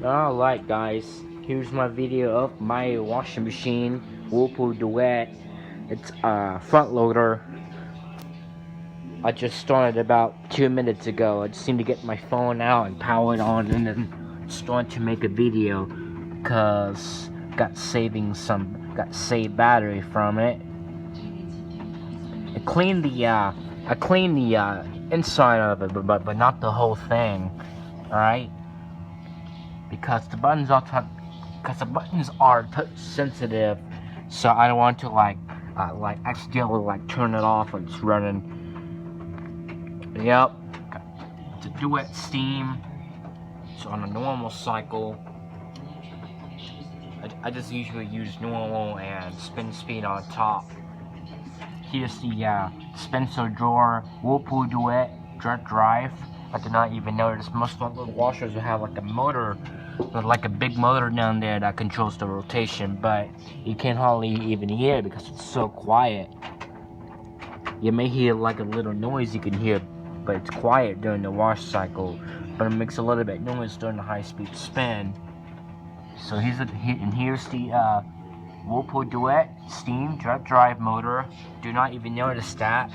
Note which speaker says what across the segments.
Speaker 1: Alright guys, here's my video of my washing machine, Whirlpool Duet. It's a front loader. I just started about 2 minutes ago. I just need to get my phone out and power it on and then start to make a video because got saved battery from it. I cleaned the inside of it, but not the whole thing. Alright? Because the buttons are touch sensitive, so I don't want to accidentally turn it off when it's running. Yep, it's a duet steam. So on a normal cycle, I just usually use normal and spin speed on top. Here's the dispenser drawer, Whirlpool Duet drive. I did not even notice most of the washers will have like a motor, like a big motor down there that controls the rotation, but you can't hardly even hear it because it's so quiet. You may hear like a little noise you can hear, but it's quiet during the wash cycle, but it makes a little bit noise during the high-speed spin. So here's the Whirlpool Duet steam drive motor. Do not even notice that.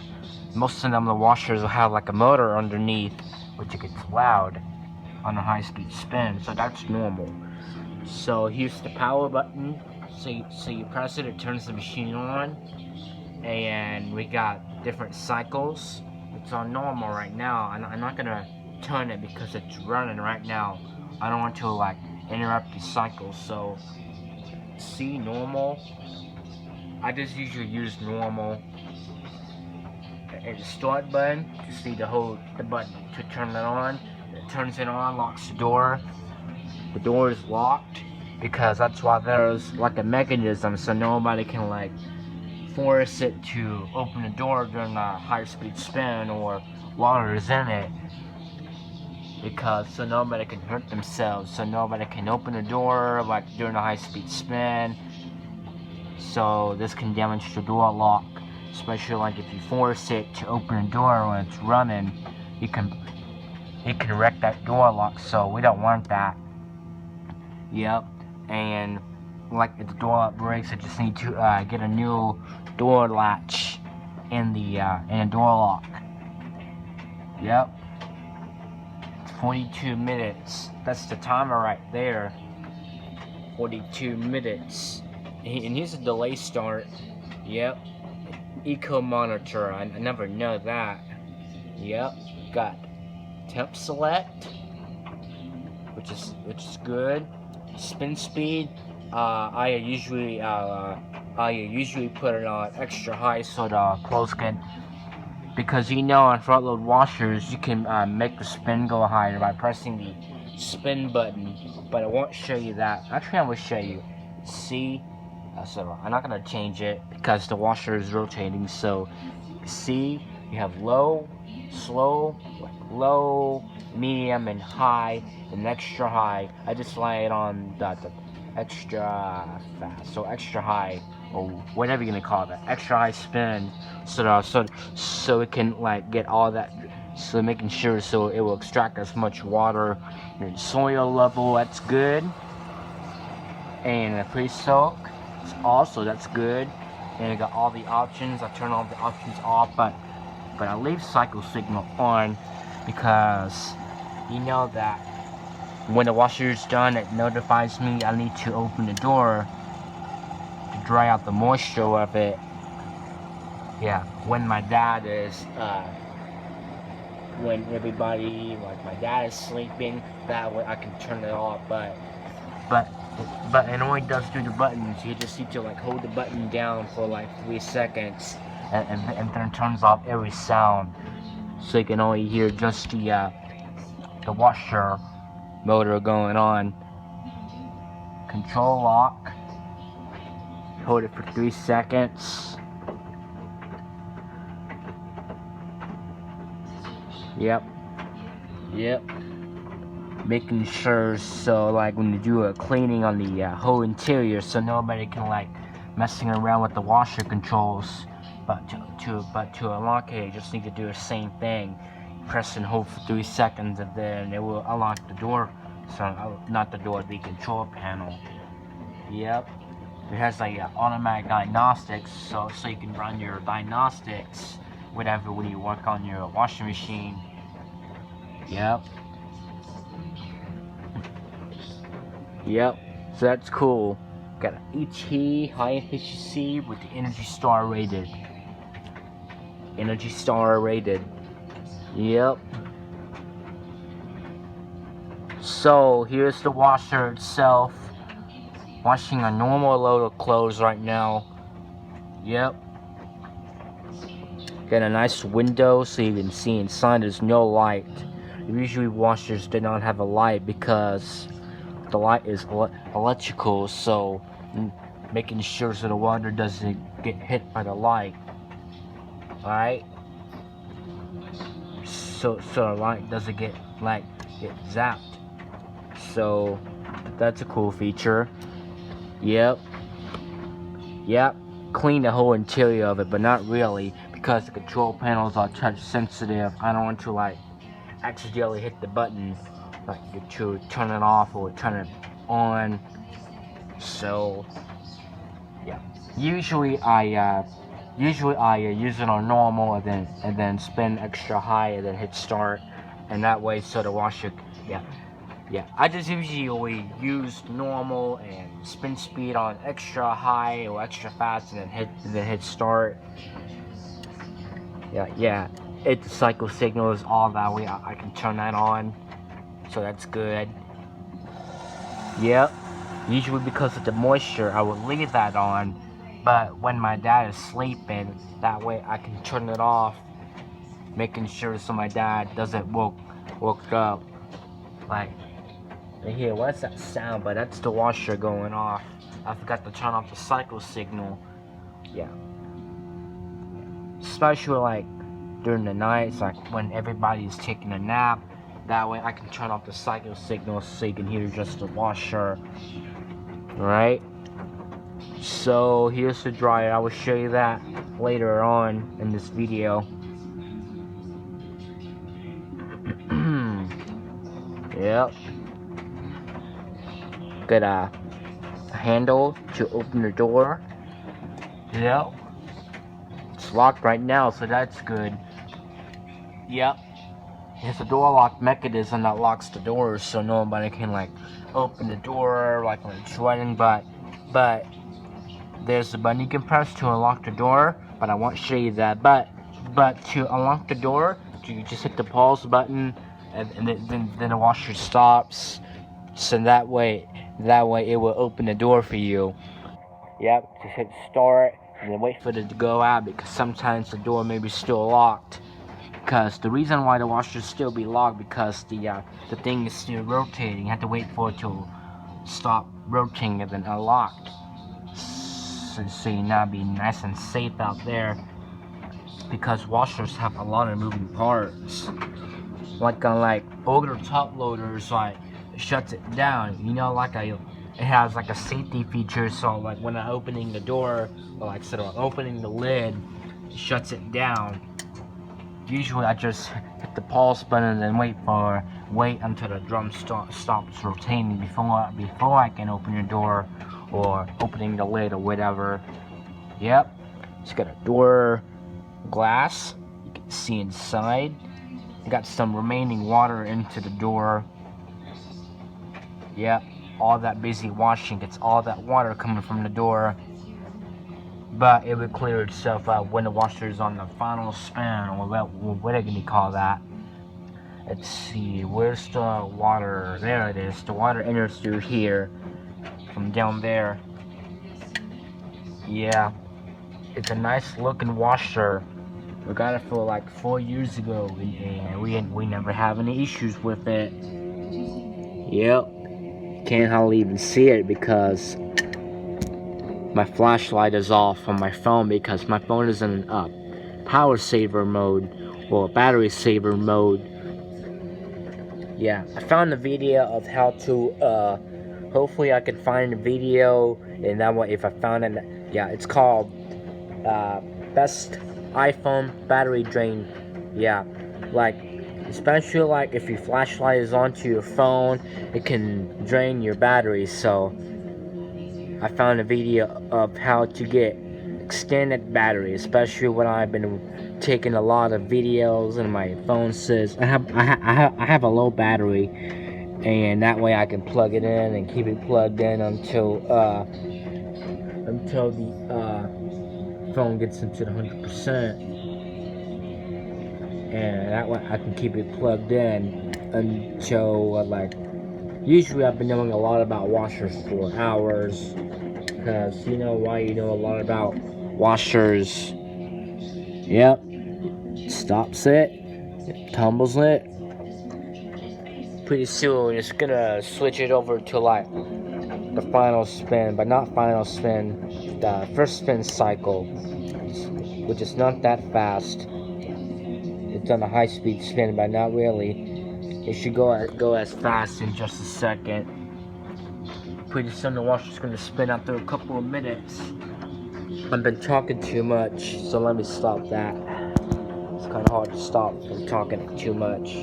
Speaker 1: Most of them, the washers will have like a motor underneath, which gets loud on a high-speed spin, so that's normal. So here's the power button. So you press it, it turns the machine on, and we got different cycles. It's on normal right now, and I'm not gonna turn it because it's running right now. I don't want to interrupt the cycle. So see, normal. I just usually use normal. And the start button, just need to hold the button to turn it on. It turns it on, locks the door. The door is locked because that's why there's like a mechanism so nobody can force it to open the door during a high-speed spin or while there's in it, because so nobody can hurt themselves, so nobody can open the door during a high-speed spin. So this can damage the door lock, especially if you force it to open the door when it's running. It can wreck that door lock, so we don't want that. Yep. And if the door lock breaks, I just need to get a new door latch in the door lock. Yep. 42 minutes. That's the timer right there. 42 minutes. And here's a delay start. Yep. Eco monitor. I never know that. Yep. Got temp select, which is good. Spin speed. I usually put it on extra high so the clothes can, because on front load washers you can make the spin go higher by pressing the spin button, but I won't show you that. Actually, I will show you. See, so I'm not gonna change it because the washer is rotating. So see, you have low, slow, low, medium, and high, and extra high. I just lay it on the extra fast, so extra high, or whatever you're gonna call that, extra high spin, so it can get all that, so making sure so it will extract as much water and soil level. That's good. And a pre-soak also, that's good. And I got all the options. I turn all the options off, but I leave cycle signal on because that when the washer is done, it notifies me I need to open the door to dry out the moisture of it. Yeah, when my dad is, when everybody, my dad is sleeping, that way I can turn it off. But it only does through the buttons. You just need to hold the button down for 3 seconds, and then it turns off every sound, so you can only hear just the washer motor going on. Control lock. Hold it for 3 seconds. Yep. Making sure so when you do a cleaning on the whole interior, so nobody can messing around with the washer controls. But to unlock it, you just need to do the same thing. Press and hold for 3 seconds, and then it will unlock the door So not the door, the control panel. Yep. It has like automatic diagnostics, so you can run your diagnostics whatever when you work on your washing machine. Yep. Yep. So that's cool. Got an HE high efficiency with the Energy Star rated. Energy Star rated. Yep. So here's the washer itself. Washing a normal load of clothes right now. Yep. Got a nice window so you can see inside. There's no light. Usually washers do not have a light because the light is electrical, so making sure so the water doesn't get hit by the light. Alright? So the light doesn't get zapped. So that's a cool feature. Yep. Clean the whole interior of it, but not really, because the control panels are touch sensitive. I don't want to accidentally hit the button to turn it off or turn it on. So yeah, usually I use it on normal and then spin extra high and then hit start, and that way so the washer I just usually use normal and spin speed on extra high or extra fast and then hit start. The cycle signal is all that way. I can turn that on, so that's good. Yep. Usually because of the moisture, I would leave that on, but when my dad is sleeping, that way I can turn it off, making sure so my dad doesn't woke up. Right here, what's that sound? But that's the washer going off. I forgot to turn off the cycle signal. Yeah. Especially during the nights, when everybody's taking a nap. That way I can turn off the cycle signal so you can hear just the washer. Right? So here's the dryer. I will show you that later on in this video. Yep. Got a handle to open the door. Yep. It's locked right now, so that's good. Yep. It's a door lock mechanism that locks the doors so nobody can open the door when it's running, but there's a button you can press to unlock the door, but I won't show you that. But to unlock the door, you just hit the pause button and then the washer stops. So that way it will open the door for you. Yep, just hit start and then wait for it to go out, because sometimes the door may be still locked. Because the reason why the washer still be locked, because the thing is still rotating. You have to wait for it to stop rotating and then unlock. So you now be nice and safe out there, because washers have a lot of moving parts. Older top loaders, it shuts it down. It has a safety feature, so when I'm opening the door, or instead of opening the lid, it shuts it down. Usually I just hit the pause button and then wait until the drum stops rotating before I can open the door or opening the lid or whatever. Yep. It's got a door glass. You can see inside. Got some remaining water into the door. Yep. All that busy washing gets all that water coming from the door. But it will clear itself out when the washer is on the final spin, or what are you gonna call that? Let's see, where's the water? There it is. The water enters through here, from down there. Yeah, it's a nice looking washer. We got it for 4 years ago, and we never have any issues with it. Yep, can't hardly even see it because my flashlight is off on my phone, because my phone is in power saver mode, or battery saver mode. Yeah, I found a video of how to, hopefully I can find a video, and that way if I found it, yeah, it's called, best iPhone battery drain. Yeah, especially like if your flashlight is onto your phone, it can drain your battery. So I found a video of how to get extended battery, especially when I've been taking a lot of videos and my phone says I have a low battery, and that way I can plug it in and keep it plugged in until the phone gets into the 100%, and that way I can keep it plugged in until usually I've been knowing a lot about washers for hours, because you know why you know a lot about washers. Yep, stops it, tumbles it. Pretty soon we're just gonna switch it over to like the final spin, but not final spin, the first spin cycle, which is not that fast. It's on a high speed spin, but not really. It should go as fast in just a second. Pretty soon the washer's gonna spin after a couple of minutes. I've been talking too much, so let me stop that. It's kind of hard to stop from talking too much.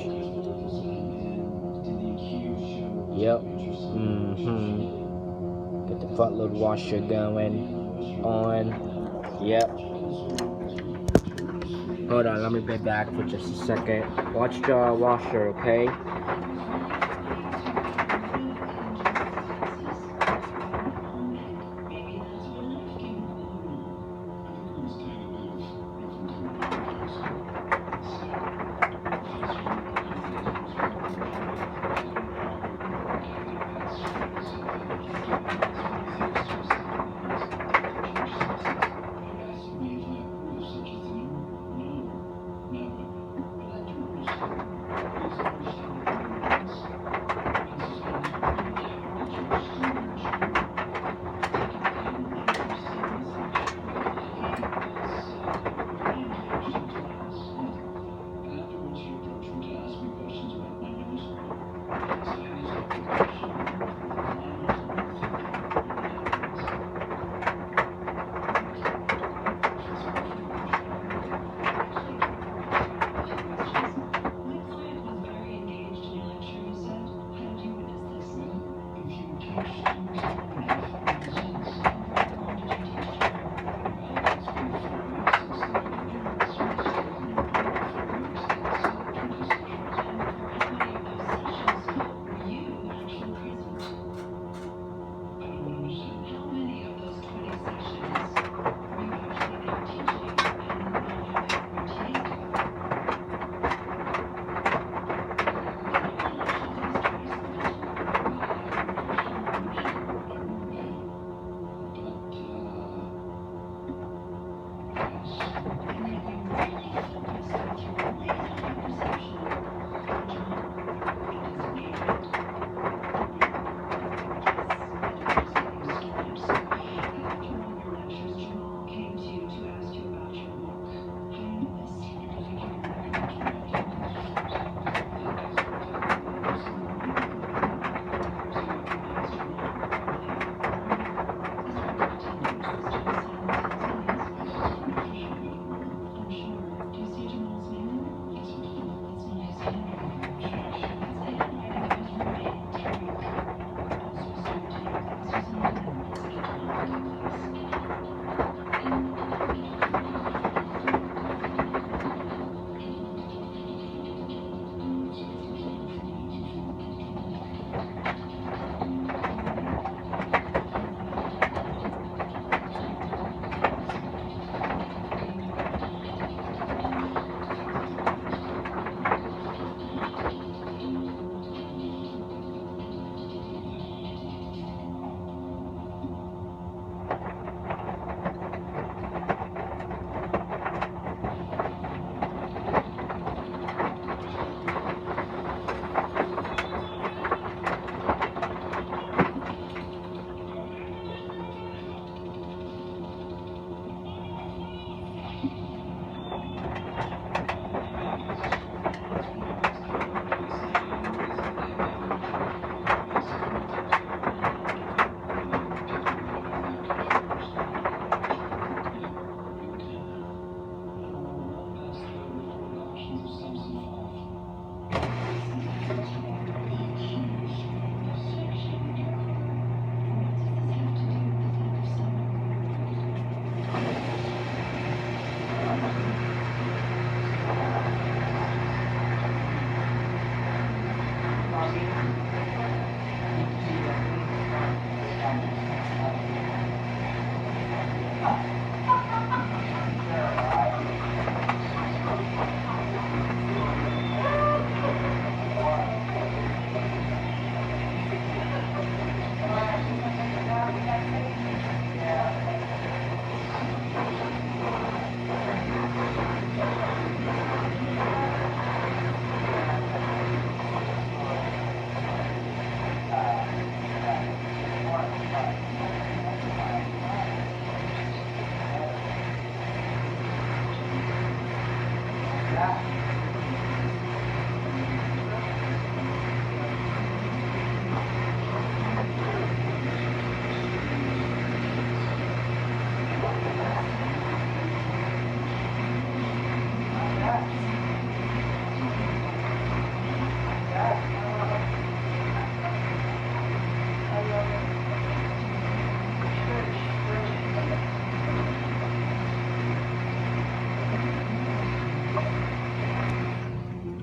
Speaker 1: Yep. Get the front load washer going on. Yep. Hold on, let me be back for just a second. Watch the washer, okay?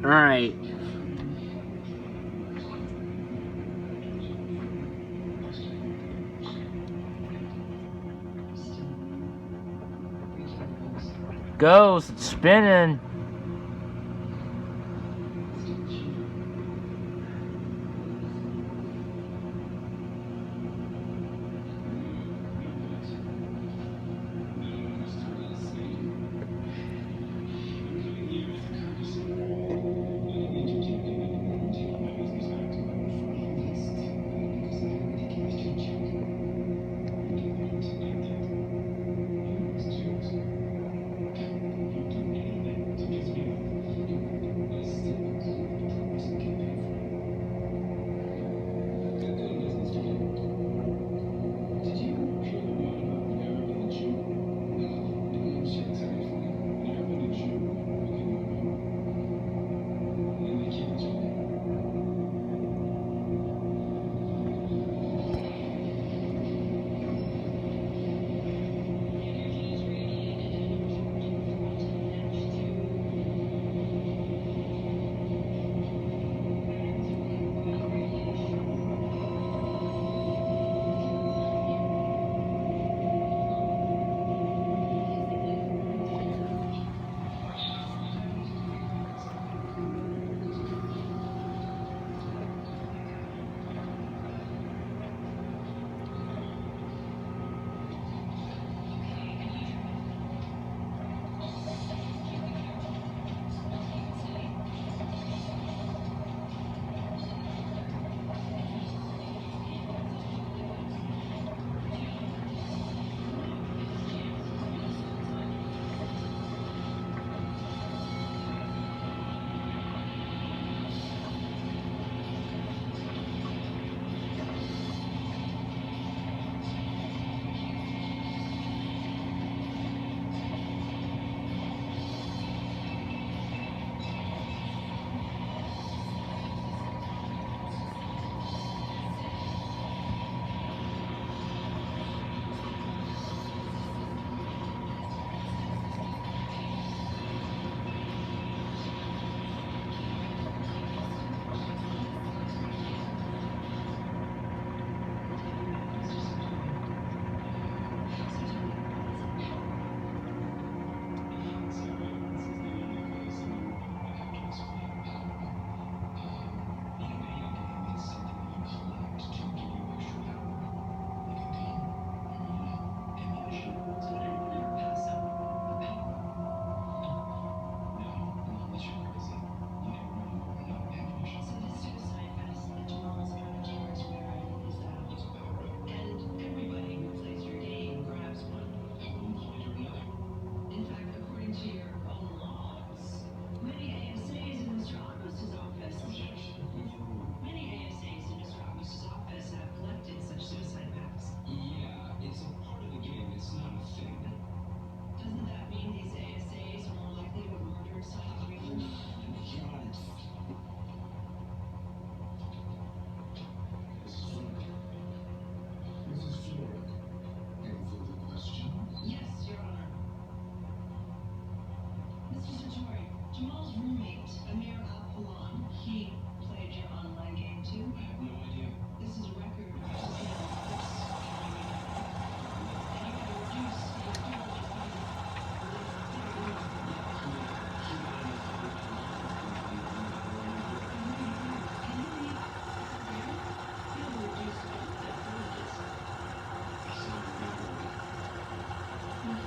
Speaker 1: Alright. Goes, it's spinning.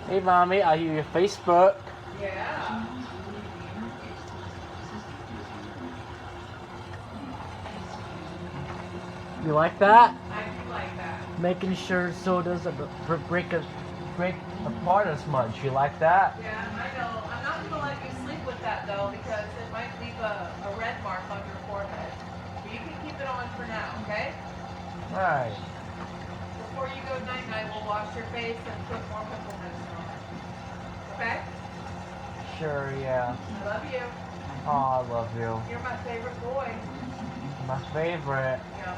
Speaker 1: Hey mommy, are you your Facebook?
Speaker 2: Yeah.
Speaker 1: You like that?
Speaker 2: I do like that.
Speaker 1: Making sure so it doesn't break apart as much. You like that?
Speaker 2: Yeah, I know. I'm not going to let you sleep with that though because it might leave a red mark on your forehead. But you can keep it on for now, okay?
Speaker 1: Alright.
Speaker 2: Before you go night-night, we'll wash your face and put more pimple medicine on it. Okay?
Speaker 1: Sure, yeah.
Speaker 2: I love you.
Speaker 1: Oh, I love you.
Speaker 2: You're my favorite boy.
Speaker 1: My favorite.
Speaker 2: Yeah.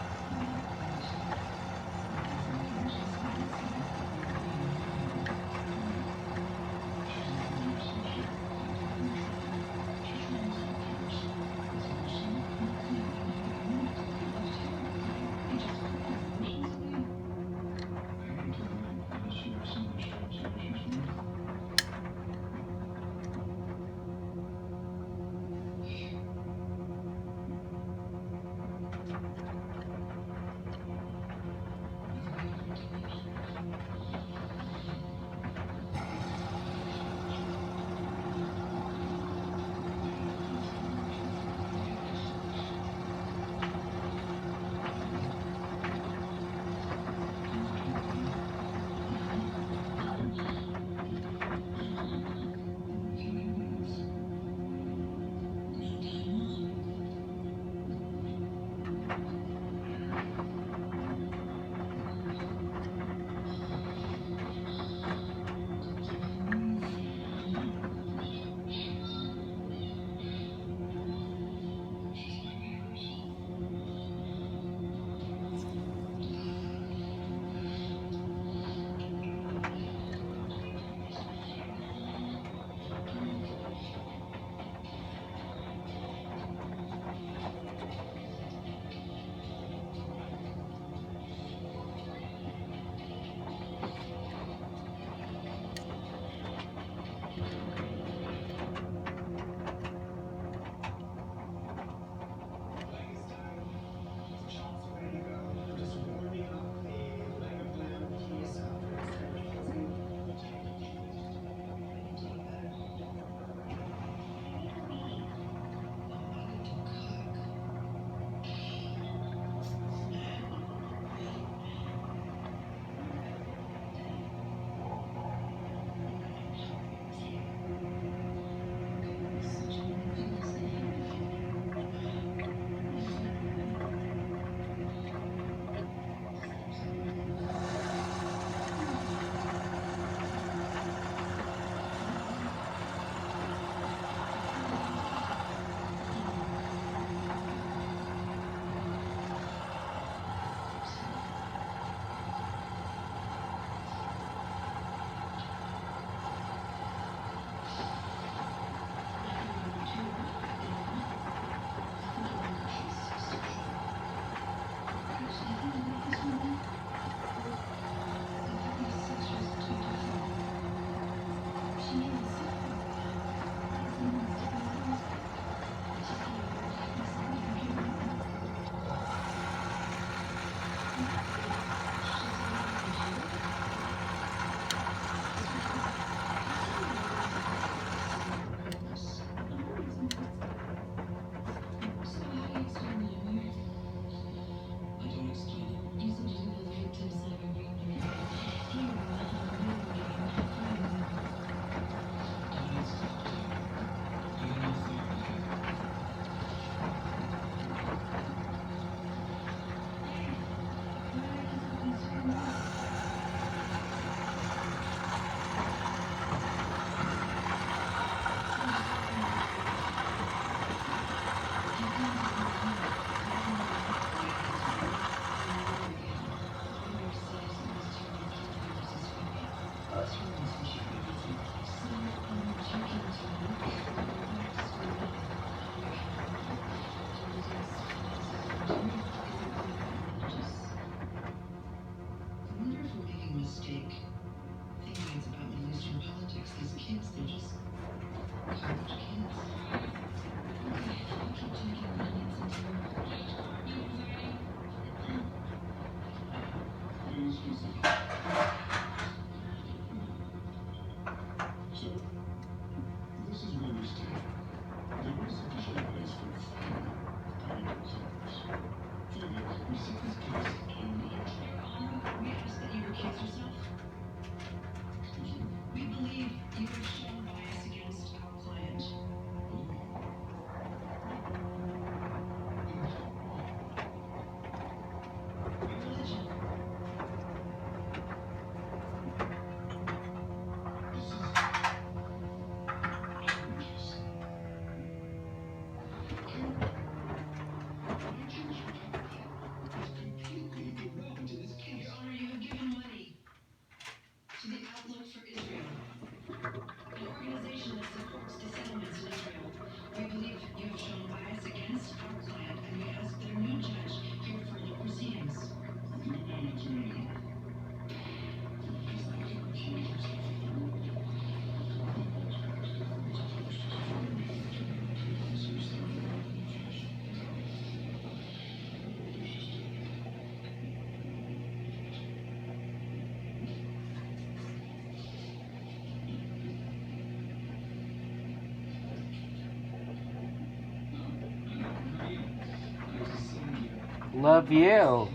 Speaker 1: Love you.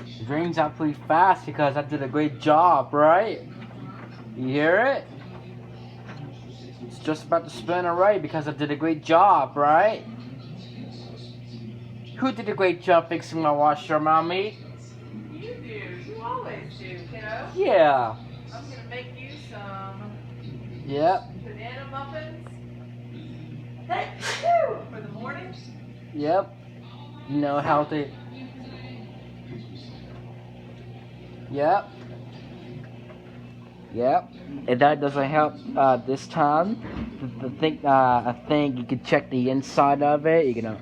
Speaker 1: It rings out pretty fast because I did a great job, right? You hear it? It's just about to spin alright because I did a great job, right? Who did a great job fixing my washer, Mommy?
Speaker 2: You do. You always do, kiddo.
Speaker 1: Yeah.
Speaker 2: I'm gonna make you some
Speaker 1: Yep.
Speaker 2: banana muffins. For the morning.
Speaker 1: Yep. You know how to. Yep. Yep. If that doesn't help this time, I think you can check the inside of it. You can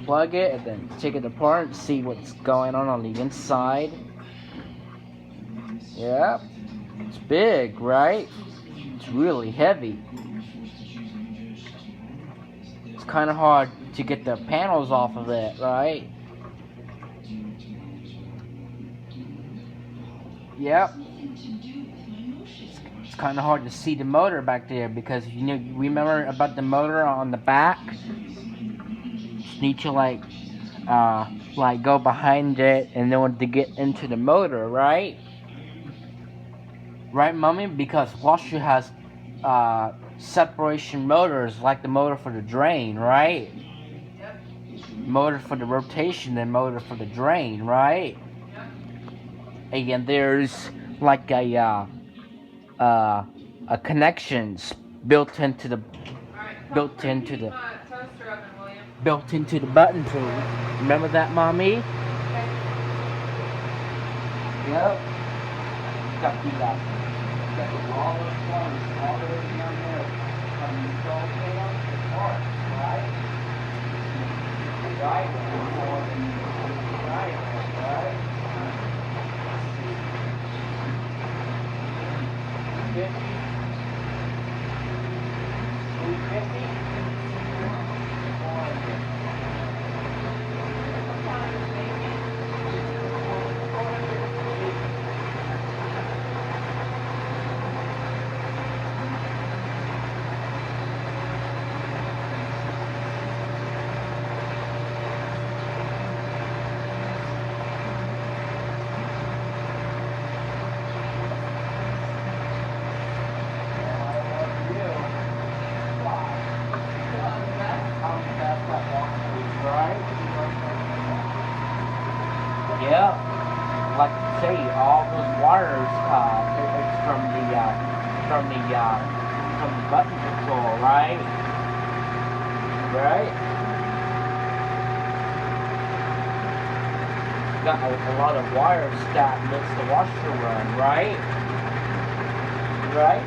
Speaker 1: plug it and then take it apart and see what's going on the inside. Yep. It's big, right? It's really heavy. It's kind of hard to get the panels off of it, right? Yep. It's kind of hard to see the motor back there because remember about the motor on the back? You need to like go behind it in order to get into the motor, right? Right, Mommy? Because washer has separation motors like the motor for the drain, right?
Speaker 2: Yep.
Speaker 1: Motor for the rotation and motor for the drain, right?
Speaker 2: Yep.
Speaker 1: And there's like a connections built into the built into the
Speaker 2: toaster oven, William.
Speaker 1: built into the button tool. Remember that, Mommy?
Speaker 2: Okay.
Speaker 1: Yep. Got the got the all those ones all the way down there from the control panel to the parts, right? Right. Right. 50. 350. 400. Yep. Like I say, all those wires, it's from the button control, right? Right? Got a lot of wires that makes the washer run, right? Right?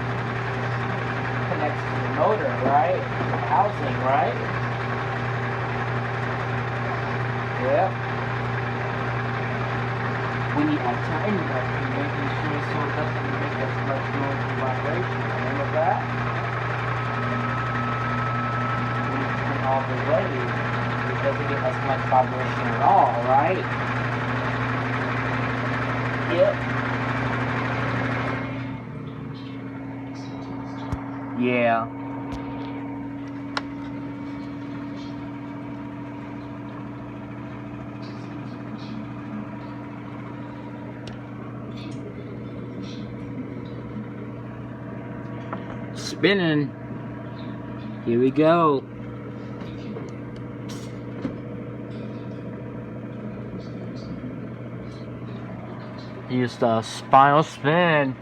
Speaker 1: Connects to the motor, right? The housing, right? Yep. We need a tiny button, making sure so it doesn't make as much noise and vibration. Remember that? We need to turn all the way. It doesn't get as much vibration at all, right? Yep. Yeah. Spinning. Here we go. Here's the final spin.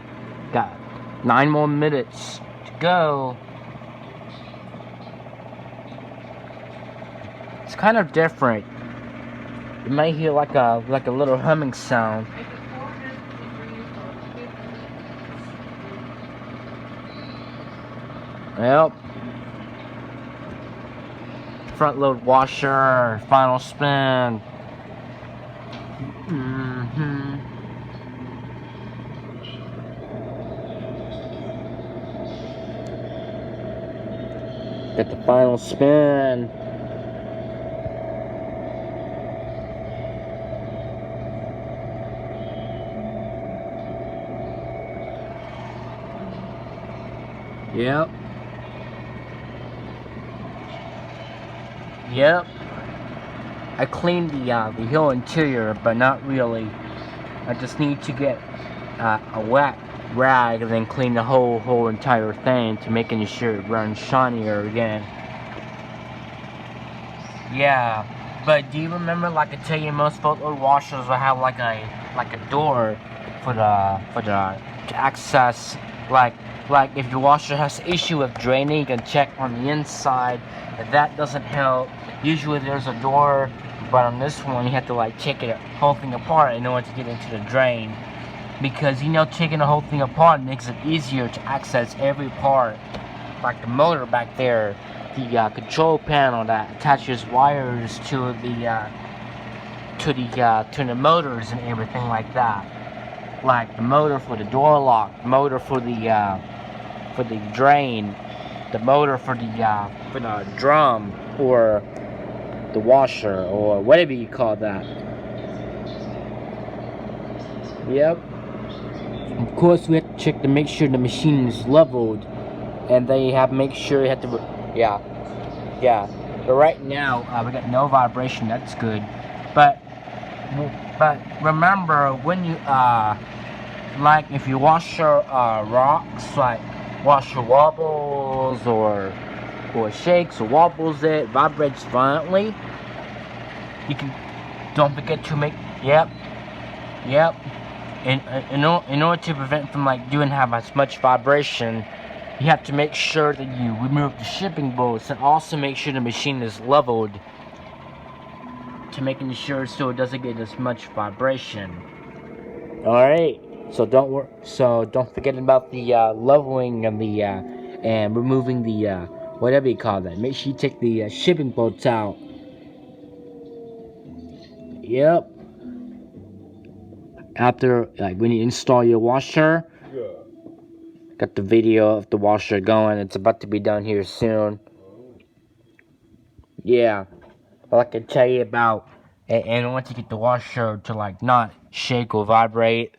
Speaker 1: Got 9 more minutes to go. It's kind of different. You might hear like a little humming sound. Yep. Front load washer, final spin. Get the final spin. Yep. Yep. I cleaned the whole interior, but not really. I just need to get a wet rag and then clean the whole entire thing to making sure it runs shinier again. Yeah, but do you remember, like I tell you, most front load washers will have like a door for the to access, like if your washer has issue with draining, you can check on the inside. If that doesn't help, usually there's a door, but on this one you have to like take it whole thing apart in order to get into the drain. Because taking the whole thing apart makes it easier to access every part, like the motor back there, the control panel that attaches wires to the motors and everything like that. Like the motor for the door lock, the motor for the drain, the motor for the drum or the washer or whatever you call that. Yep. Of course, we have to check to make sure the machine is leveled, and then you have to make sure you have to, yeah. But right now, we got no vibration. That's good. But remember when you like if your washer rocks, like washer wobbles or shakes or wobbles, it vibrates violently. You can don't forget to make yep. In order to prevent from doing have as much vibration, you have to make sure that you remove the shipping bolts and also make sure the machine is leveled to making sure so it doesn't get as much vibration. Alright, so don't forget about the leveling and the and removing the whatever you call that. Make sure you take the shipping bolts out. Yep. After, when you install your washer, got the video of the washer going. It's about to be done here soon. Yeah, but like I tell you about, and once you get the washer to not shake or vibrate,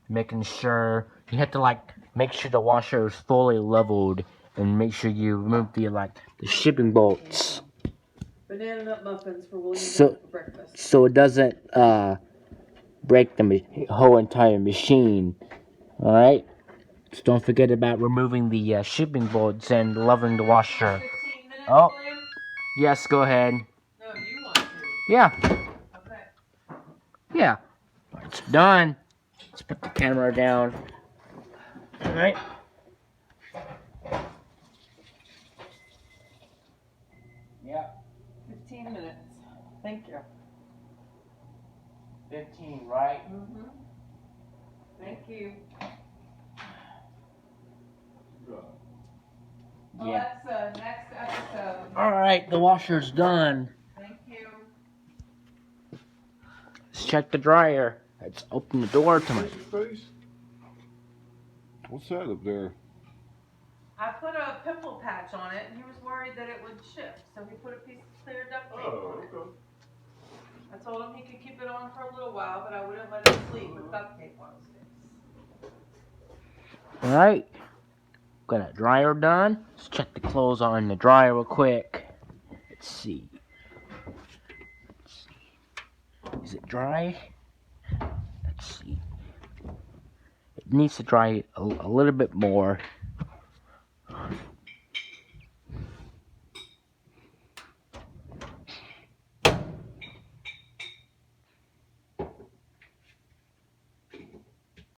Speaker 1: making sure you have to make sure the washer is fully leveled, and make sure you remove the shipping bolts.
Speaker 2: Banana nut muffins for William for breakfast.
Speaker 1: So it doesn't break the whole entire machine. Alright? So don't forget about removing the shipping bolts and leveling the washer. Oh, yes, go ahead.
Speaker 2: No, you want to.
Speaker 1: Yeah.
Speaker 2: Okay.
Speaker 1: Yeah. It's done. Let's put the camera down. Alright. Yeah.
Speaker 2: 15 minutes. Thank you.
Speaker 1: 15, right?
Speaker 2: Mm-hmm. Thank you.
Speaker 1: Yeah.
Speaker 2: Alexa, next episode.
Speaker 1: Alright, the washer's done.
Speaker 2: Thank you.
Speaker 1: Let's check the dryer. Let's open the door to my...
Speaker 3: What's that up there?
Speaker 2: I put a pimple patch on it, and he was worried that it would shift, so he put a piece of clear duct tape on it.
Speaker 3: Okay.
Speaker 2: I told him he could keep it on for a little while, but I wouldn't let him sleep with duct tape on his face.
Speaker 1: Alright. Got that dryer done. Let's check the clothes on the dryer real quick. Let's see. Is it dry? Let's see. It needs to dry a little bit more.